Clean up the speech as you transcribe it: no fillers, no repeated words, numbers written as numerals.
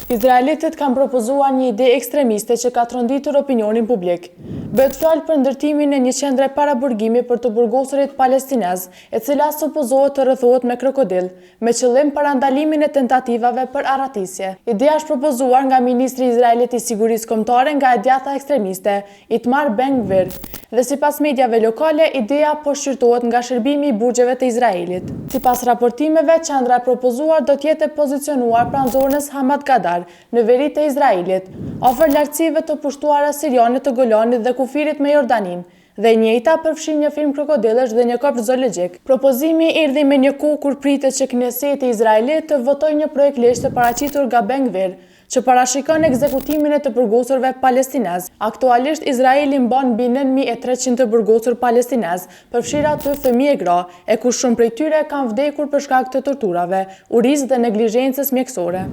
Izraelitët kanë propozuar një ide ekstremiste që ka tronditur opinionin publik. Bëhet fjalë për ndërtimin e një qendre paraburgimi për të burgosurit palestinez, e cila supozohet të rrethohet me krokodil, me qëllim parandalimin e tentativave për arratisje. Ideja është propozuar nga ministri izraelit i sigurisë kombëtare nga e djatha ekstremiste, Itamar Ben-Gvir, dhe sipas mediave lokale, ideja po shqyrtohet nga shërbimi i burgjeve të Izraelit. Sipas raportimeve, qendra e propozuar do të jetë pozicionuar pranë zonës Hamad Gadar, në veri të Izraelit, afër lartësive të pushtuara siriane të Golanit dhe kufirit me Jordanin, dhe e njëjta përfshin një film krokodillesh dhe një kopsh zoologjik. Propozimi erdhi me një kohë kur pritet që Kneseti i Izraelit të votojë një projekt ligj të paraqitur nga Ben-Gvir, që parashikon ekzekutimin e të burgosurve palestinez. Aktualisht Izraeli mban mbi 9300 të burgosur palestinez, përfshirë aty fëmijë e gra, e ku shumë prej tyre kanë vdekur për shkak të torturave, urisë dhe neglizhencës mjekësore.